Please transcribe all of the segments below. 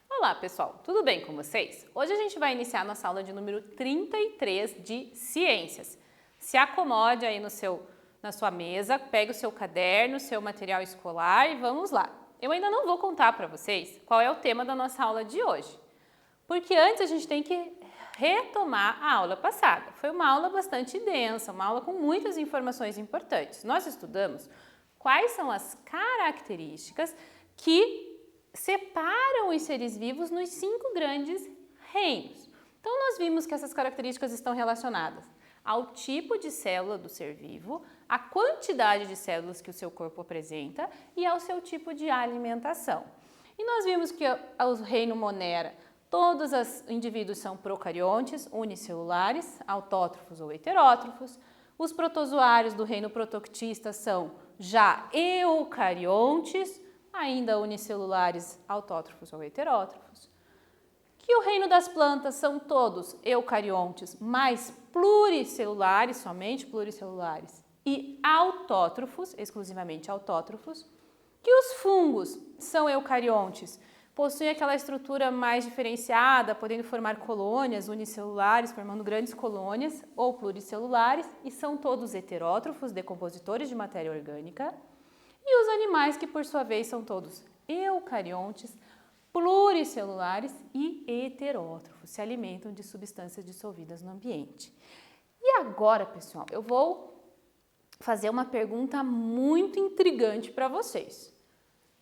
Olá pessoal, tudo bem com vocês? Hoje a gente vai iniciar nossa aula de número 33 de Ciências. Se acomode aí na sua mesa, pegue o seu caderno, o seu material escolar e vamos lá. Eu ainda não vou contar para vocês qual é o tema da nossa aula de hoje, porque antes a gente tem que retomar a aula passada. Foi uma aula bastante densa, uma aula com muitas informações importantes. Nós estudamos quais são as características que separam os seres vivos nos 5 grandes reinos. Então, nós vimos que essas características estão relacionadas ao tipo de célula do ser vivo, à quantidade de células que o seu corpo apresenta e ao seu tipo de alimentação. E nós vimos que o reino Monera, todos os indivíduos são procariontes, unicelulares, autótrofos ou heterótrofos. Os protozoários do reino protoctista são já eucariontes, ainda unicelulares, autótrofos ou heterótrofos. Que o reino das plantas são todos eucariontes, mas pluricelulares, somente pluricelulares, e autótrofos, exclusivamente autótrofos. Que os fungos são eucariontes, possuem aquela estrutura mais diferenciada, podendo formar colônias unicelulares, formando grandes colônias, ou pluricelulares, e são todos heterótrofos, decompositores de matéria orgânica. E os animais que, por sua vez, são todos eucariontes, pluricelulares e heterótrofos, se alimentam de substâncias dissolvidas no ambiente. E agora, pessoal, eu vou fazer uma pergunta muito intrigante para vocês.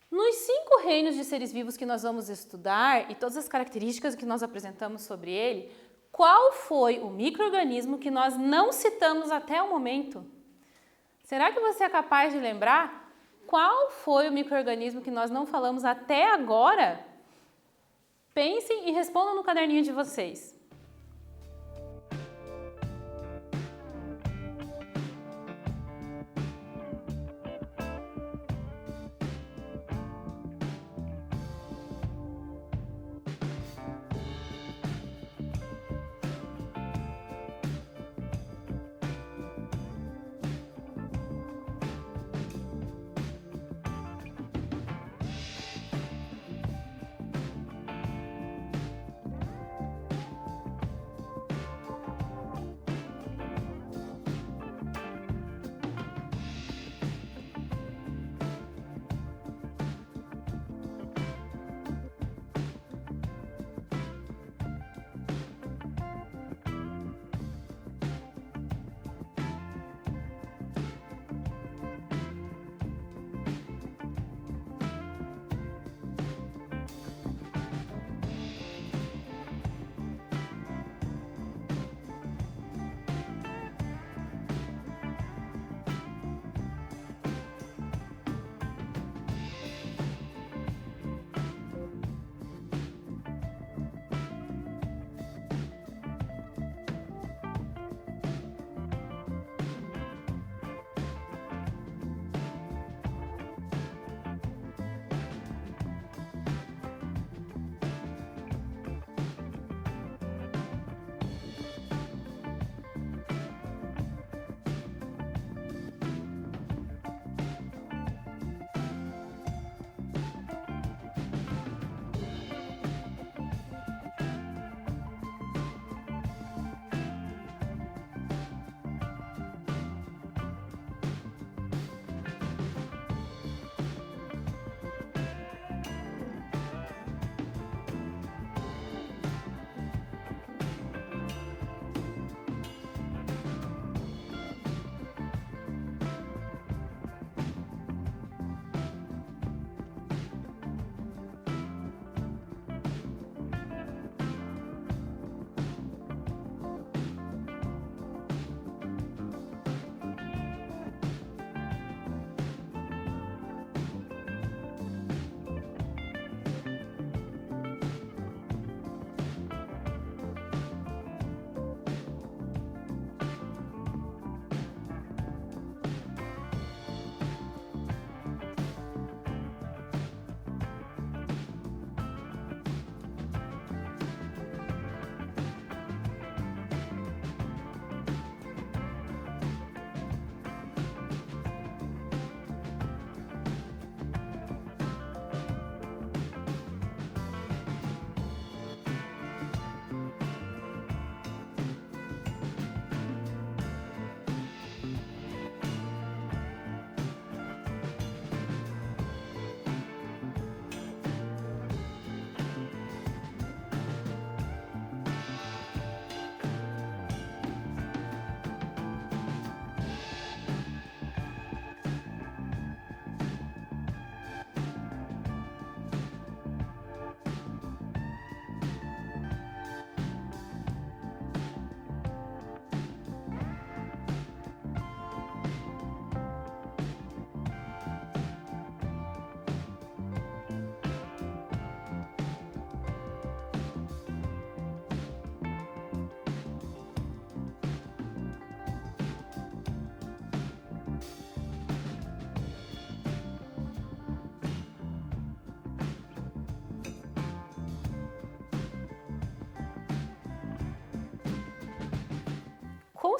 Nos 5 reinos de seres vivos que nós vamos estudar e todas as características que nós apresentamos sobre ele, qual foi o micro-organismo que nós não citamos até o momento? Será que você é capaz de lembrar? Qual foi o micro-organismo que nós não falamos até agora? Pensem e respondam no caderninho de vocês.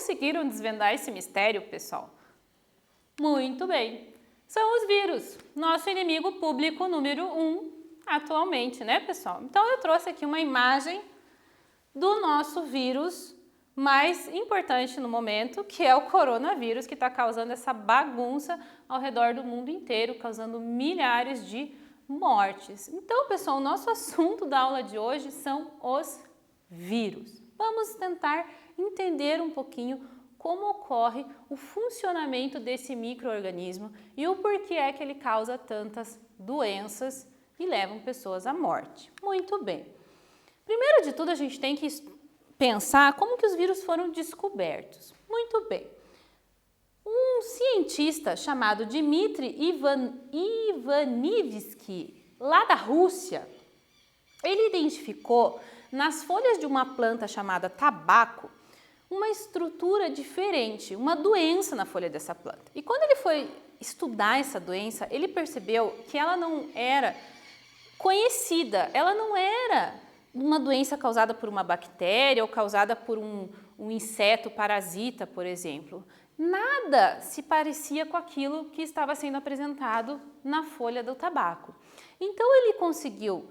Conseguiram desvendar esse mistério, pessoal? Muito bem. São os vírus, nosso inimigo público número 1 atualmente, né, pessoal? Então, eu trouxe aqui uma imagem do nosso vírus mais importante no momento, que é o coronavírus, que está causando essa bagunça ao redor do mundo inteiro, causando milhares de mortes. Então, pessoal, o nosso assunto da aula de hoje são os vírus. Vamos tentar entender um pouquinho como ocorre o funcionamento desse micro-organismo e o porquê é que ele causa tantas doenças e levam pessoas à morte. Muito bem. Primeiro de tudo, a gente tem que pensar como que os vírus foram descobertos. Muito bem. Um cientista chamado Dmitry Ivanivsky, lá da Rússia, ele identificou nas folhas de uma planta chamada tabaco uma estrutura diferente, uma doença na folha dessa planta. E quando ele foi estudar essa doença, ele percebeu que ela não era conhecida, ela não era uma doença causada por uma bactéria ou causada por um inseto parasita, por exemplo. Nada se parecia com aquilo que estava sendo apresentado na folha do tabaco. Então ele conseguiu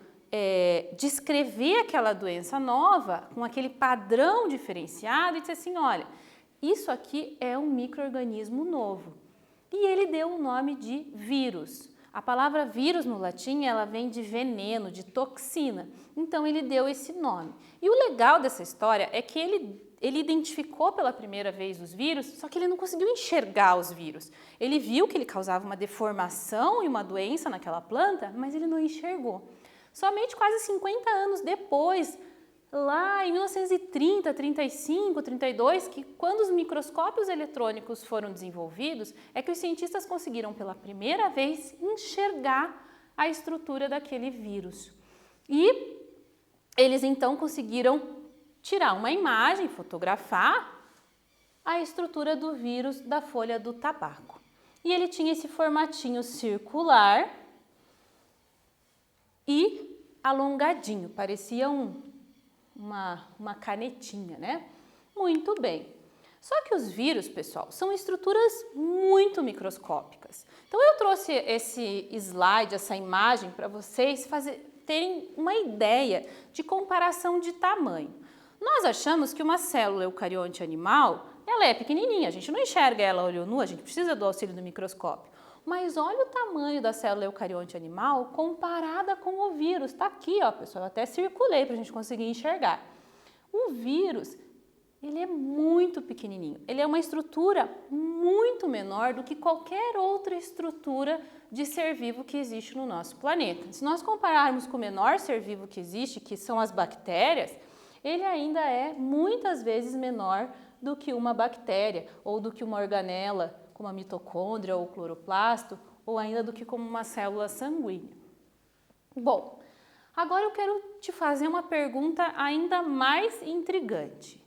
descrever aquela doença nova com aquele padrão diferenciado e disse assim, olha, isso aqui é um micro-organismo novo. E ele deu o nome de vírus. A palavra vírus no latim, ela vem de veneno, de toxina. Então ele deu esse nome. E o legal dessa história é que ele identificou pela primeira vez os vírus, só que ele não conseguiu enxergar os vírus. Ele viu que ele causava uma deformação e uma doença naquela planta, mas ele não enxergou. Somente quase 50 anos depois, lá em 1930, 35, 32, que quando os microscópios eletrônicos foram desenvolvidos, é que os cientistas conseguiram pela primeira vez enxergar a estrutura daquele vírus. E eles então conseguiram tirar uma imagem, fotografar a estrutura do vírus da folha do tabaco. E ele tinha esse formatinho circular e alongadinho, parecia uma canetinha, né? Muito bem. Só que os vírus, pessoal, são estruturas muito microscópicas. Então eu trouxe esse slide, essa imagem para vocês terem uma ideia de comparação de tamanho. Nós achamos que uma célula eucarionte animal, ela é pequenininha, a gente não enxerga ela a olho nu, a gente precisa do auxílio do microscópio. Mas olha o tamanho da célula eucarionte animal comparada com o vírus. Está aqui, ó, pessoal, eu até circulei para a gente conseguir enxergar. O vírus, ele é muito pequenininho. Ele é uma estrutura muito menor do que qualquer outra estrutura de ser vivo que existe no nosso planeta. Se nós compararmos com o menor ser vivo que existe, que são as bactérias, ele ainda é muitas vezes menor do que uma bactéria ou do que uma organela, como a mitocôndria ou o cloroplasto, ou ainda do que como uma célula sanguínea. Bom, agora eu quero te fazer uma pergunta ainda mais intrigante.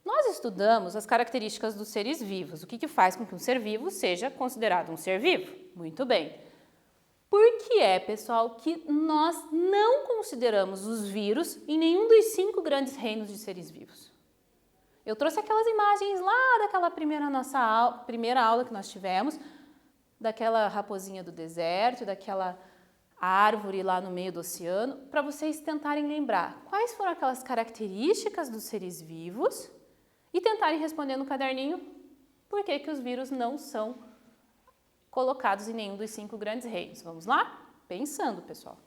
Nós estudamos as características dos seres vivos, o que faz com que um ser vivo seja considerado um ser vivo. Muito bem. Por que é, pessoal, que nós não consideramos os vírus em nenhum dos 5 grandes reinos de seres vivos? Eu trouxe aquelas imagens lá daquela primeira aula que nós tivemos, daquela raposinha do deserto, daquela árvore lá no meio do oceano, para vocês tentarem lembrar quais foram aquelas características dos seres vivos e tentarem responder no caderninho por que os vírus não são colocados em nenhum dos 5 grandes reinos. Vamos lá? Pensando, pessoal.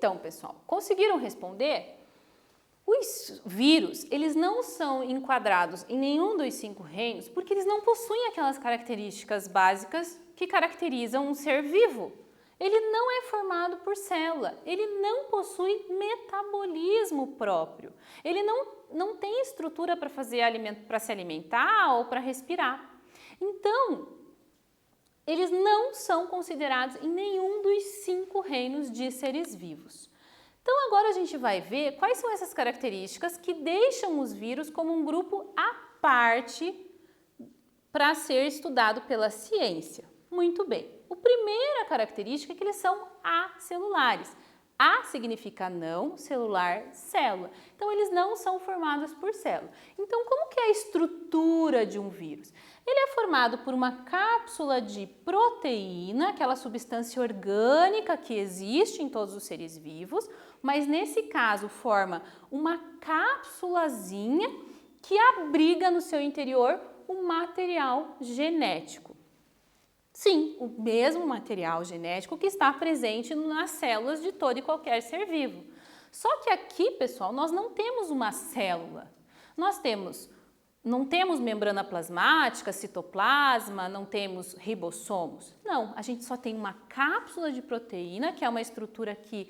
Então, pessoal, conseguiram responder? Os vírus, eles não são enquadrados em nenhum dos 5 reinos porque eles não possuem aquelas características básicas que caracterizam um ser vivo. Ele não é formado por célula, ele não possui metabolismo próprio, ele não tem estrutura para se alimentar ou para respirar. Então, eles não são considerados em nenhum dos 5 reinos de seres vivos. Então, agora a gente vai ver quais são essas características que deixam os vírus como um grupo à parte para ser estudado pela ciência. Muito bem. A primeira característica é que eles são acelulares. A significa não, celular, célula. Então, eles não são formados por célula. Então, como que é a estrutura de um vírus? Ele é formado por uma cápsula de proteína, aquela substância orgânica que existe em todos os seres vivos, mas nesse caso forma uma cápsulazinha que abriga no seu interior o material genético. Sim, o mesmo material genético que está presente nas células de todo e qualquer ser vivo. Só que aqui, pessoal, nós não temos uma célula. Não temos membrana plasmática, citoplasma, não temos ribossomos. Não, a gente só tem uma cápsula de proteína, que é uma estrutura que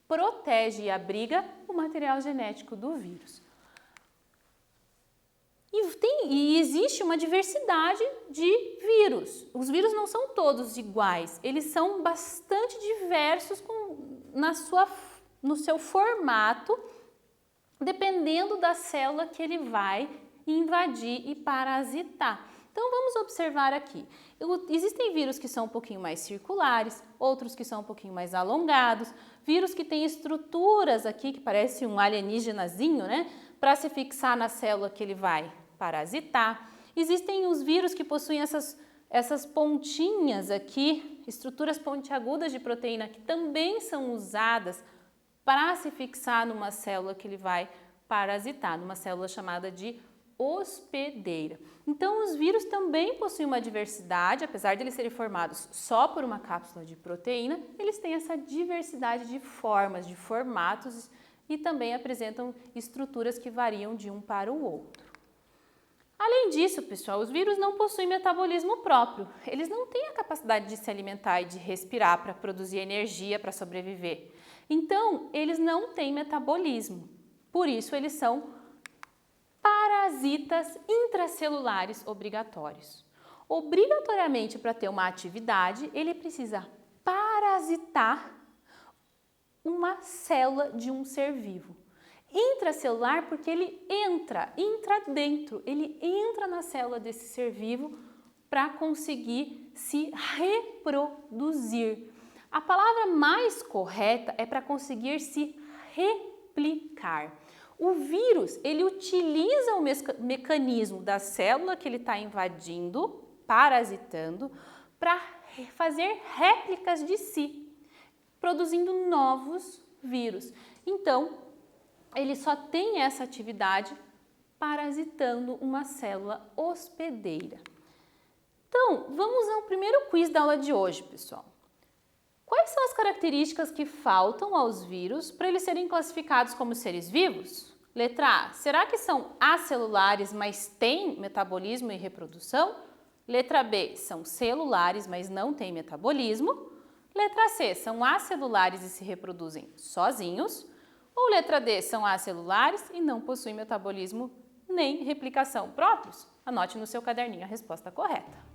protege e abriga o material genético do vírus. E existe uma diversidade de vírus. Os vírus não são todos iguais, eles são bastante diversos no seu formato, dependendo da célula que ele vai invadir e parasitar. Então vamos observar aqui. Existem vírus que são um pouquinho mais circulares, outros que são um pouquinho mais alongados, vírus que têm estruturas aqui que parece um alienígenazinho, né? Para se fixar na célula que ele vai parasitar. Existem os vírus que possuem essas pontinhas aqui, estruturas pontiagudas de proteína que também são usadas para se fixar numa célula que ele vai parasitar, numa célula chamada de hospedeira. Então, os vírus também possuem uma diversidade, apesar de eles serem formados só por uma cápsula de proteína, eles têm essa diversidade de formas, de formatos e também apresentam estruturas que variam de um para o outro. Além disso, pessoal, os vírus não possuem metabolismo próprio. Eles não têm a capacidade de se alimentar e de respirar para produzir energia para sobreviver. Então, eles não têm metabolismo. Por isso, eles são parasitas intracelulares obrigatórios. Obrigatoriamente, para ter uma atividade, ele precisa parasitar uma célula de um ser vivo. Intracelular porque ele entra dentro, ele entra na célula desse ser vivo para conseguir se reproduzir. A palavra mais correta é para conseguir se replicar. O vírus, ele utiliza o mecanismo da célula que ele está invadindo, parasitando, para fazer réplicas de si, produzindo novos vírus. Então, ele só tem essa atividade parasitando uma célula hospedeira. Então, vamos ao primeiro quiz da aula de hoje, pessoal. Quais são as características que faltam aos vírus para eles serem classificados como seres vivos? Letra A, será que são acelulares, mas têm metabolismo e reprodução? Letra B, são celulares, mas não têm metabolismo? Letra C, são acelulares e se reproduzem sozinhos? Ou letra D, são acelulares e não possuem metabolismo nem replicação próprios? Anote no seu caderninho a resposta correta.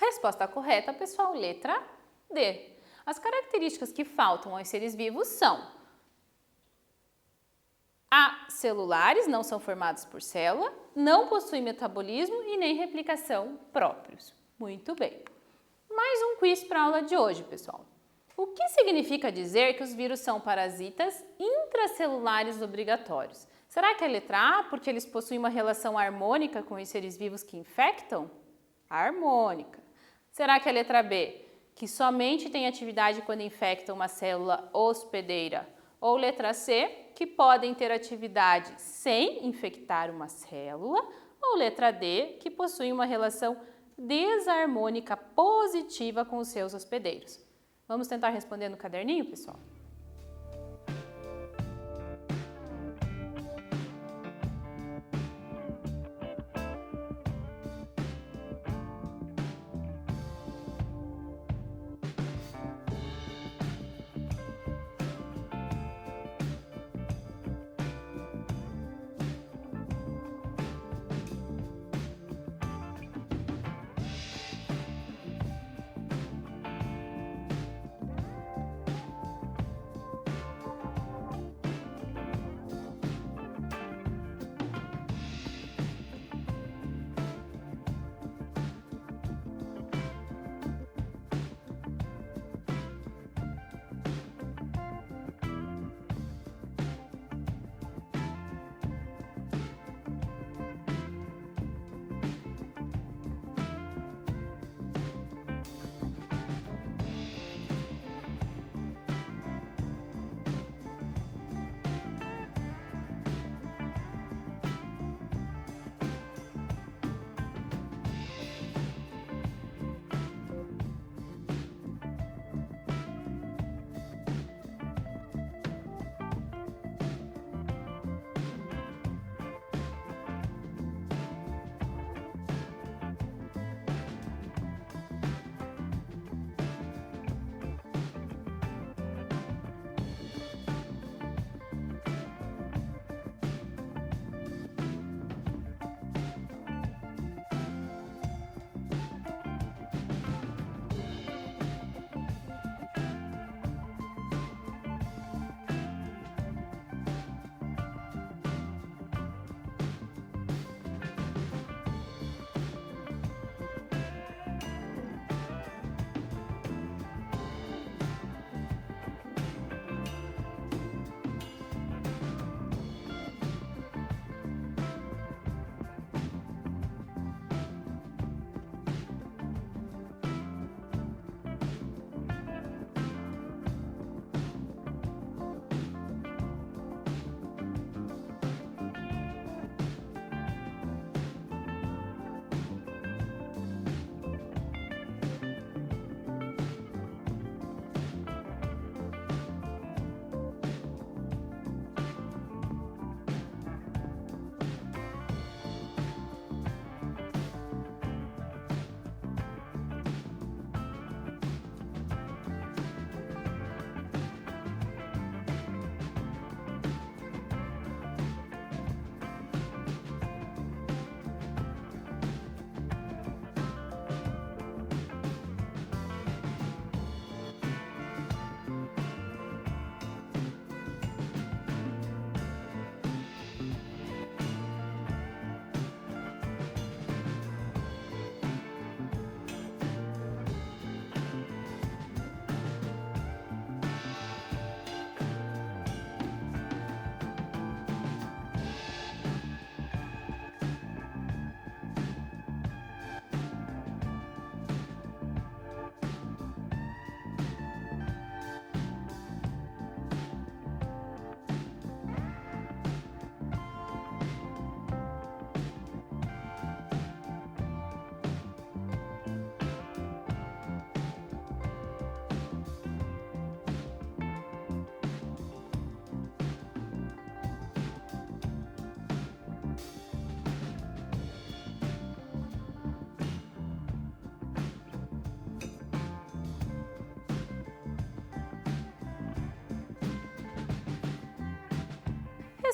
resposta correta, pessoal, letra D. As características que faltam aos seres vivos são: acelulares, não são formados por célula, não possuem metabolismo e nem replicação próprios. Muito bem. Mais um quiz para a aula de hoje, pessoal. O que significa dizer que os vírus são parasitas intracelulares obrigatórios? Será que é a letra A, porque eles possuem uma relação harmônica com os seres vivos que infectam? Harmônica. Será que é a letra B, que somente tem atividade quando infectam uma célula hospedeira? Ou letra C, que podem ter atividade sem infectar uma célula? Ou letra D, que possuem uma relação desarmônica positiva com os seus hospedeiros? Vamos tentar responder no caderninho, pessoal?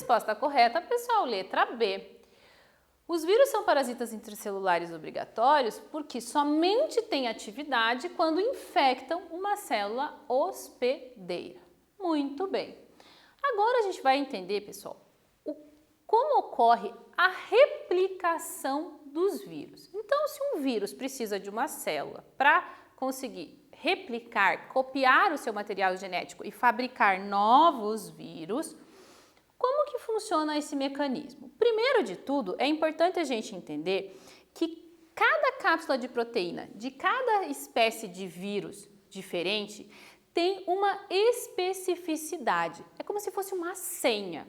Resposta correta, pessoal, letra B. Os vírus são parasitas intracelulares obrigatórios porque somente têm atividade quando infectam uma célula hospedeira. Muito bem. Agora a gente vai entender, pessoal, como ocorre a replicação dos vírus. Então, se um vírus precisa de uma célula para conseguir replicar, copiar o seu material genético e fabricar novos vírus, como que funciona esse mecanismo? Primeiro de tudo, é importante a gente entender que cada cápsula de proteína de cada espécie de vírus diferente tem uma especificidade. É como se fosse uma senha.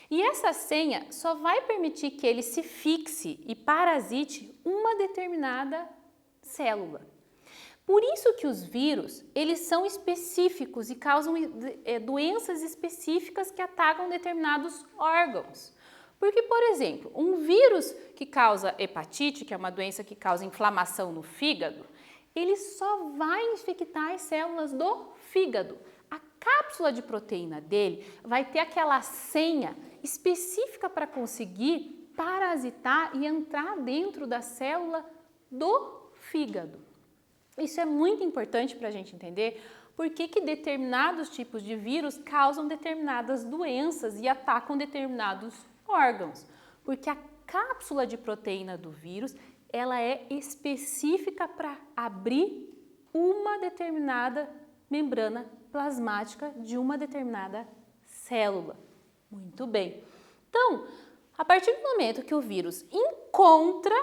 E essa senha só vai permitir que ele se fixe e parasite uma determinada célula. Por isso que os vírus, eles são específicos e causam doenças específicas que atacam determinados órgãos. Porque, por exemplo, um vírus que causa hepatite, que é uma doença que causa inflamação no fígado, ele só vai infectar as células do fígado. A cápsula de proteína dele vai ter aquela senha específica para conseguir parasitar e entrar dentro da célula do fígado. Isso é muito importante para a gente entender por que determinados tipos de vírus causam determinadas doenças e atacam determinados órgãos. Porque a cápsula de proteína do vírus, ela é específica para abrir uma determinada membrana plasmática de uma determinada célula. Muito bem. Então, a partir do momento que o vírus encontra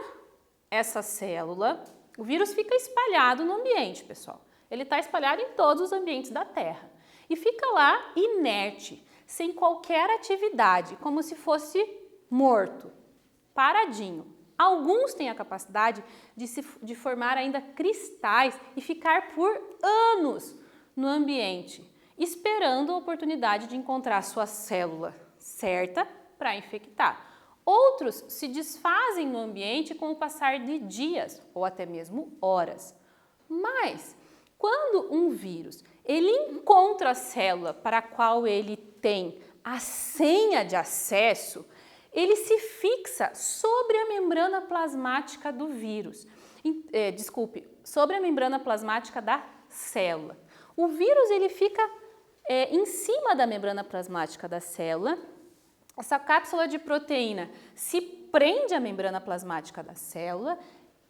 essa célula, o vírus fica espalhado no ambiente, pessoal. Ele está espalhado em todos os ambientes da Terra e fica lá inerte, sem qualquer atividade, como se fosse morto, paradinho. Alguns têm a capacidade de formar ainda cristais e ficar por anos no ambiente, esperando a oportunidade de encontrar a sua célula certa para infectar. Outros se desfazem no ambiente com o passar de dias ou até mesmo horas. Mas, quando um vírus ele encontra a célula para a qual ele tem a senha de acesso, ele se fixa sobre a membrana plasmática do vírus. Sobre a membrana plasmática da célula. O vírus ele fica em cima da membrana plasmática da célula. Essa cápsula de proteína se prende à membrana plasmática da célula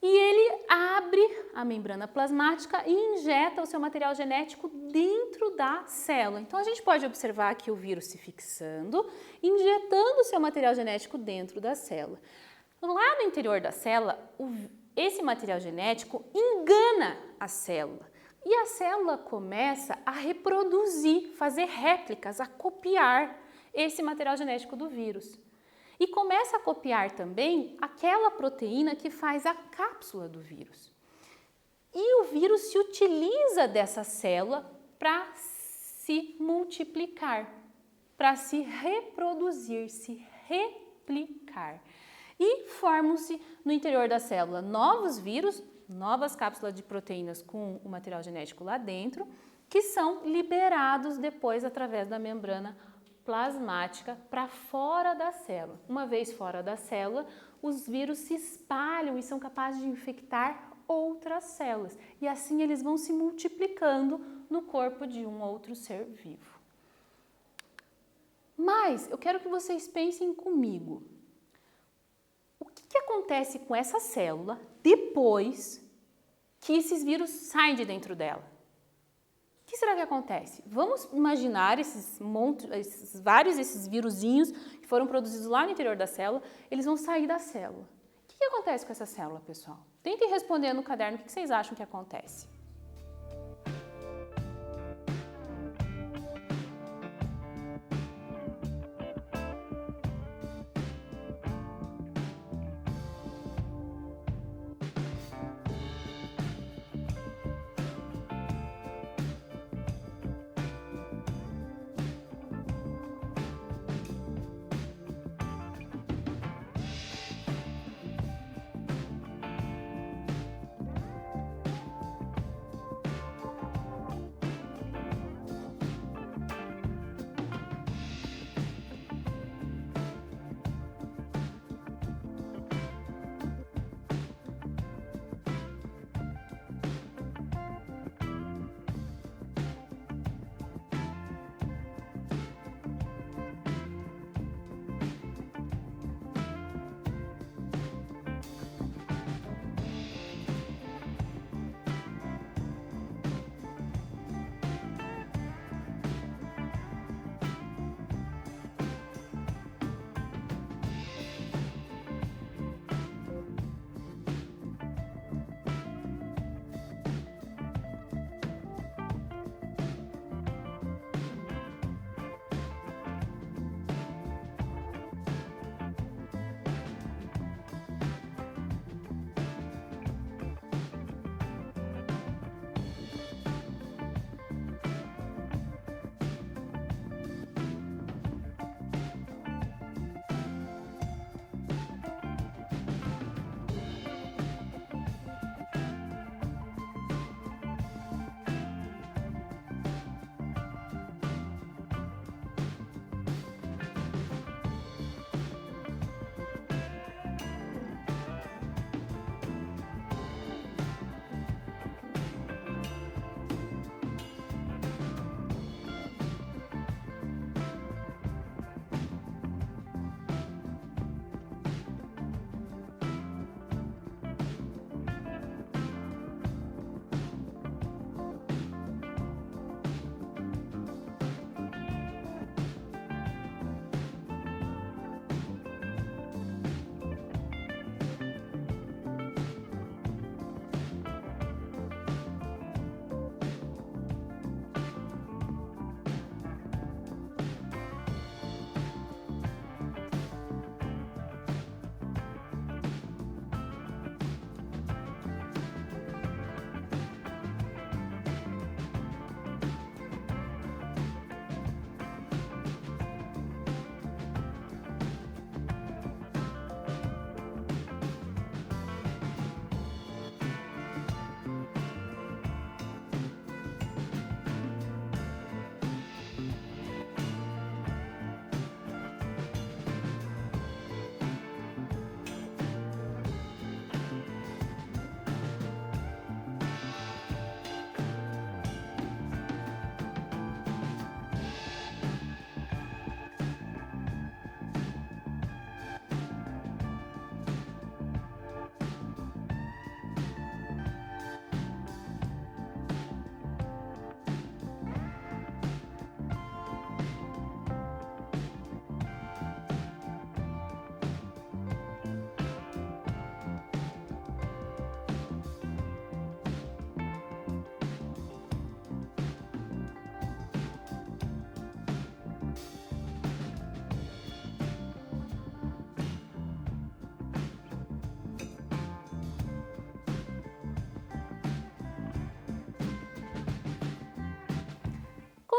e ele abre a membrana plasmática e injeta o seu material genético dentro da célula. Então, a gente pode observar aqui o vírus se fixando, injetando o seu material genético dentro da célula. Lá no interior da célula, esse material genético engana a célula. E a célula começa a reproduzir, fazer réplicas, a copiar esse material genético do vírus. E começa a copiar também aquela proteína que faz a cápsula do vírus. E o vírus se utiliza dessa célula para se multiplicar, para se reproduzir, se replicar. E formam-se no interior da célula novos vírus, novas cápsulas de proteínas com o material genético lá dentro, que são liberados depois através da membrana plasmática para fora da célula. Uma vez fora da célula, os vírus se espalham e são capazes de infectar outras células. E assim eles vão se multiplicando no corpo de um outro ser vivo. Mas eu quero que vocês pensem comigo. O que acontece com essa célula depois que esses vírus saem de dentro dela? O que será que acontece? Vamos imaginar esses vírusinhos que foram produzidos lá no interior da célula, eles vão sair da célula. O que acontece com essa célula, pessoal? Tentem responder no caderno o que vocês acham que acontece.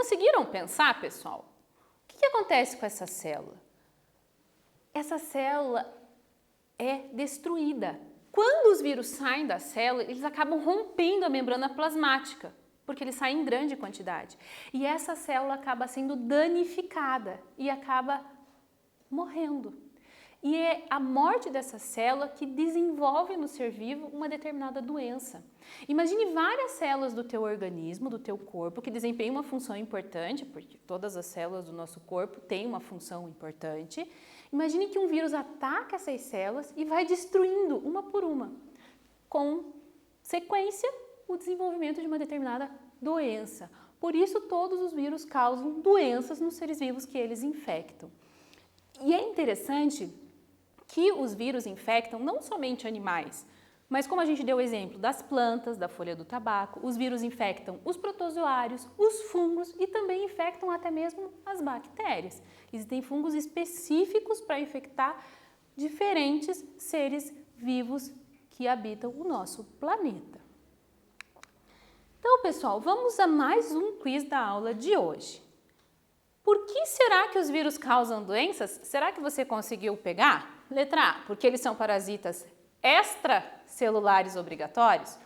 conseguiram pensar, pessoal? O que acontece com essa célula? Essa célula é destruída. Quando os vírus saem da célula, eles acabam rompendo a membrana plasmática, porque eles saem em grande quantidade. E essa célula acaba sendo danificada e acaba morrendo. E é a morte dessa célula que desenvolve no ser vivo uma determinada doença. Imagine várias células do teu organismo, do teu corpo, que desempenham uma função importante, porque todas as células do nosso corpo têm uma função importante. Imagine que um vírus ataca essas células e vai destruindo uma por uma, com sequência o desenvolvimento de uma determinada doença. Por isso todos os vírus causam doenças nos seres vivos que eles infectam. E é interessante que os vírus infectam não somente animais, mas como a gente deu o exemplo das plantas, da folha do tabaco, os vírus infectam os protozoários, os fungos e também infectam até mesmo as bactérias. Existem fungos específicos para infectar diferentes seres vivos que habitam o nosso planeta. Então, pessoal, vamos a mais um quiz da aula de hoje. Por que será que os vírus causam doenças? Será que você conseguiu pegar? Letra A, porque eles são parasitas extracelulares obrigatórios?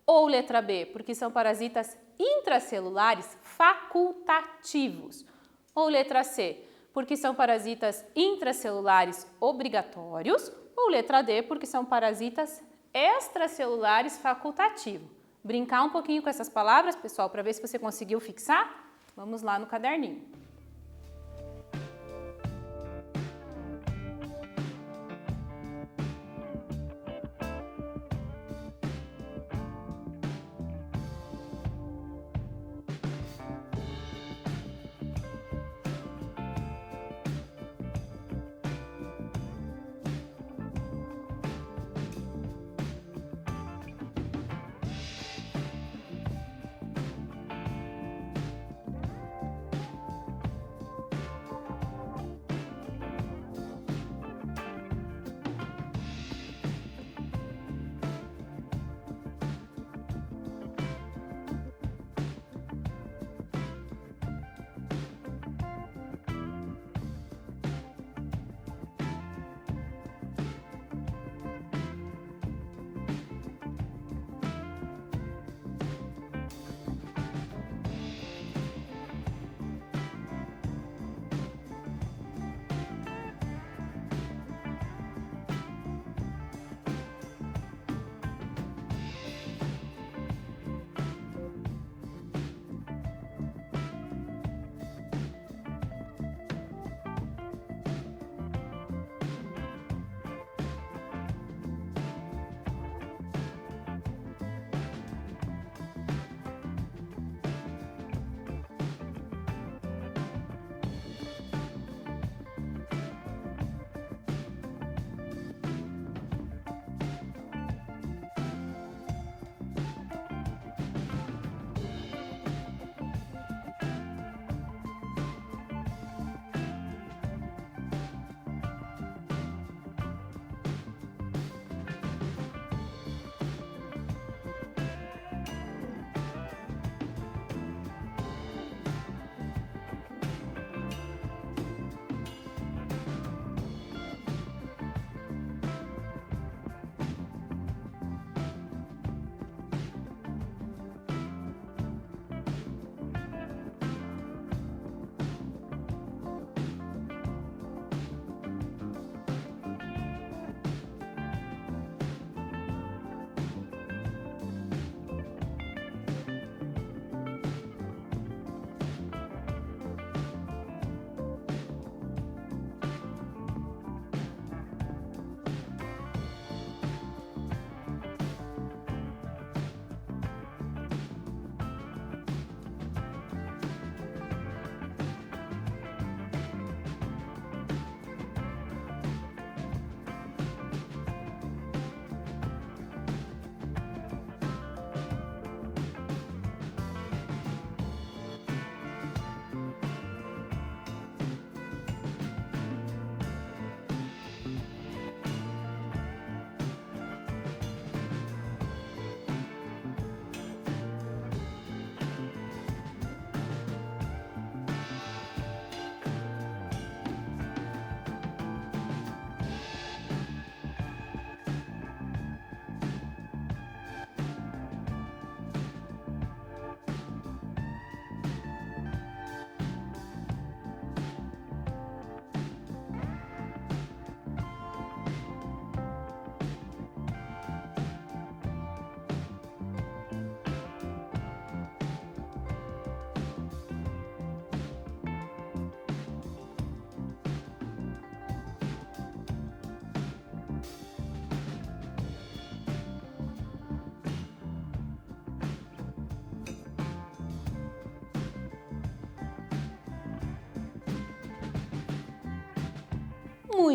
Ou letra B, porque são parasitas intracelulares facultativos? Ou letra C, porque são parasitas intracelulares obrigatórios? Ou letra D, porque são parasitas extracelulares facultativos? Brincar um pouquinho com essas palavras, pessoal, para ver se você conseguiu fixar? Vamos lá no caderninho.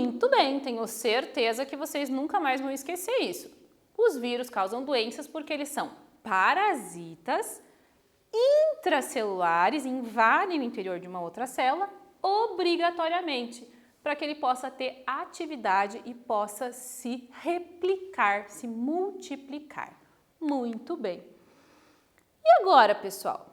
Muito bem, tenho certeza que vocês nunca mais vão esquecer isso. Os vírus causam doenças porque eles são parasitas intracelulares, invadem o interior de uma outra célula obrigatoriamente, para que ele possa ter atividade e possa se replicar, se multiplicar. Muito bem. E agora, pessoal,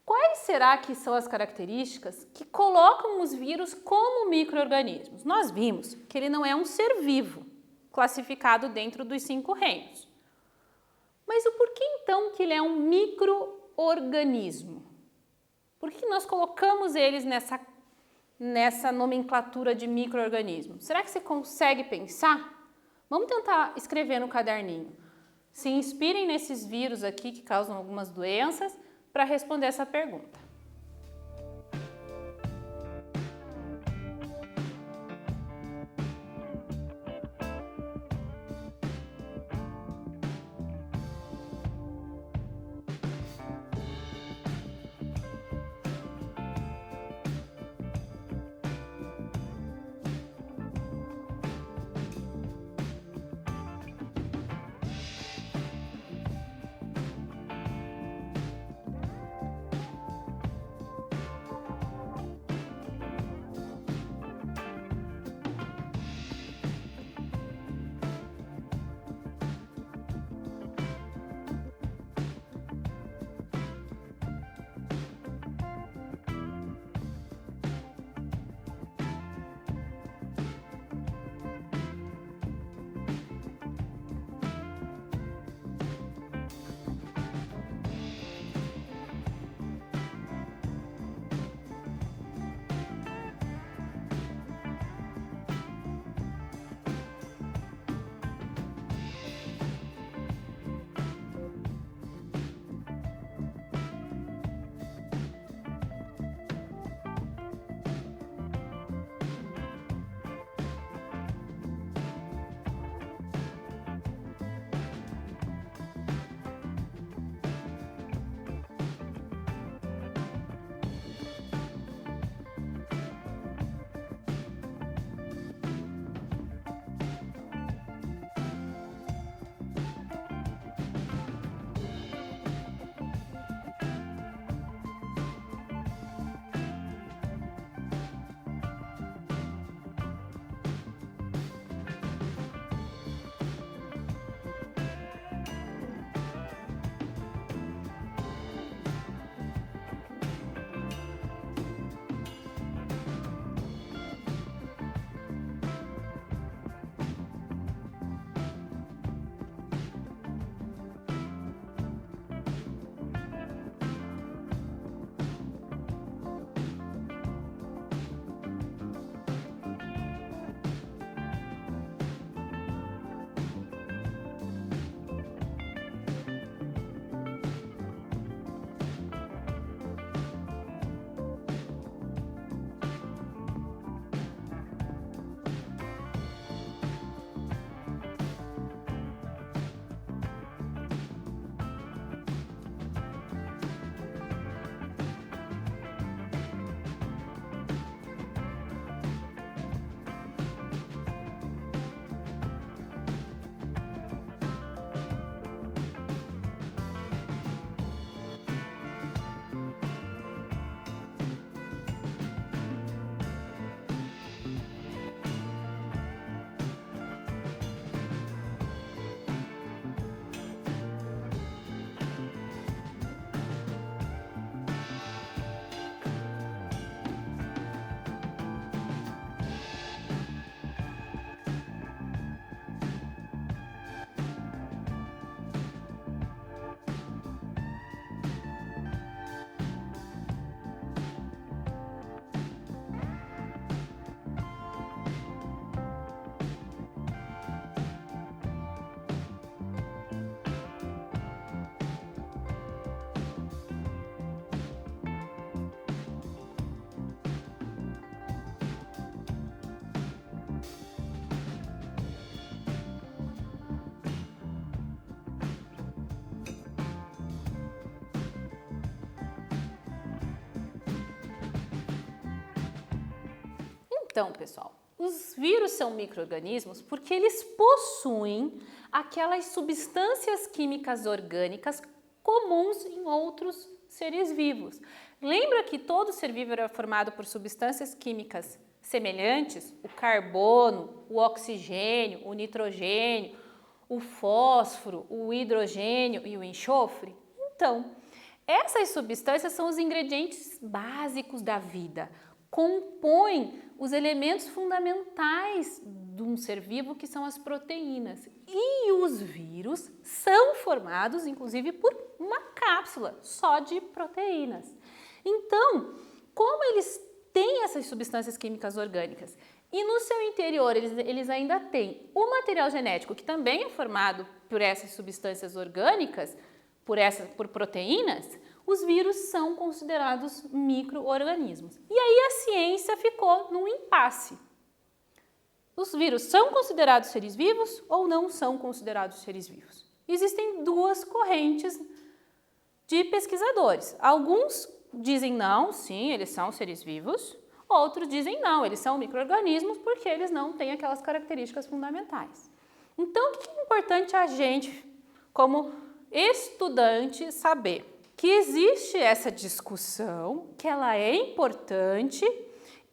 quais será que são as características que colocam os vírus como micro-organismos? Nós vimos que ele não é um ser vivo, classificado dentro dos 5 reinos. Mas o porquê então que ele é um micro-organismo? Por que nós colocamos eles nessa nomenclatura de micro-organismo? Será que você consegue pensar? Vamos tentar escrever no caderninho. Se inspirem nesses vírus aqui que causam algumas doenças para responder essa pergunta. Então, pessoal, Os vírus são micro-organismos porque eles possuem aquelas substâncias químicas orgânicas comuns em outros seres vivos. Lembra que todo ser vivo era formado por substâncias químicas semelhantes? O carbono, o oxigênio, o nitrogênio, o fósforo, o hidrogênio e o enxofre? Então, essas substâncias são os ingredientes básicos da vida, compõem os elementos fundamentais de um ser vivo, que são as proteínas. E os vírus são formados, inclusive, por uma cápsula só de proteínas. Então, como eles têm essas substâncias químicas orgânicas e no seu interior eles ainda têm o material genético, que também é formado por essas substâncias orgânicas, por proteínas, os vírus são considerados micro-organismos. E aí a ciência ficou num impasse. Os vírus são considerados seres vivos ou não são considerados seres vivos? Existem duas correntes de pesquisadores. Alguns dizem não, sim, eles são seres vivos. Outros dizem não, eles são micro-organismos porque eles não têm aquelas características fundamentais. Então, o que é importante a gente, como estudante, saber? Que existe essa discussão, que ela é importante,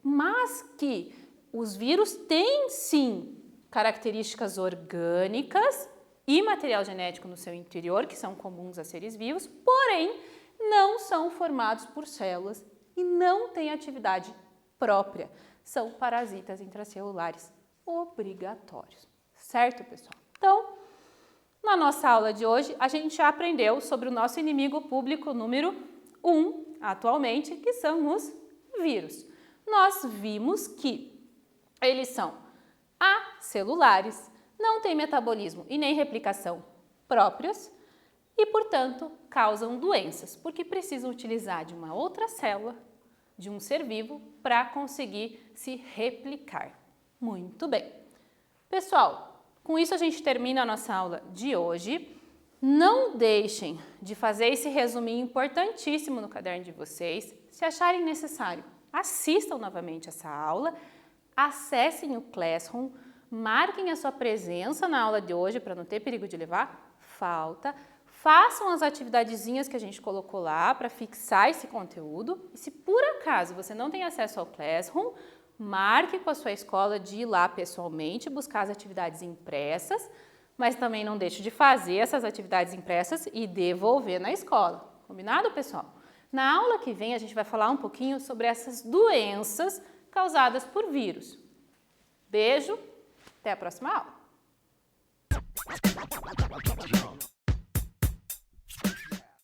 mas que os vírus têm sim características orgânicas e material genético no seu interior, que são comuns a seres vivos, porém não são formados por células e não têm atividade própria. São parasitas intracelulares obrigatórios. Certo, pessoal? Então, na nossa aula de hoje, a gente já aprendeu sobre o nosso inimigo público número 1, atualmente, que são os vírus. Nós vimos que eles são acelulares, não têm metabolismo e nem replicação próprios e, portanto, causam doenças, porque precisam utilizar de uma outra célula, de um ser vivo, para conseguir se replicar. Muito bem. Pessoal, com isso a gente termina a nossa aula de hoje. Não deixem de fazer esse resuminho importantíssimo no caderno de vocês. Se acharem necessário, assistam novamente essa aula, acessem o Classroom, marquem a sua presença na aula de hoje para não ter perigo de levar falta, façam as atividadezinhas que a gente colocou lá para fixar esse conteúdo. E se por acaso você não tem acesso ao Classroom, marque com a sua escola de ir lá pessoalmente buscar as atividades impressas, mas também não deixe de fazer essas atividades impressas e devolver na escola. Combinado, pessoal? Na aula que vem a gente vai falar um pouquinho sobre essas doenças causadas por vírus. Beijo, até a próxima aula!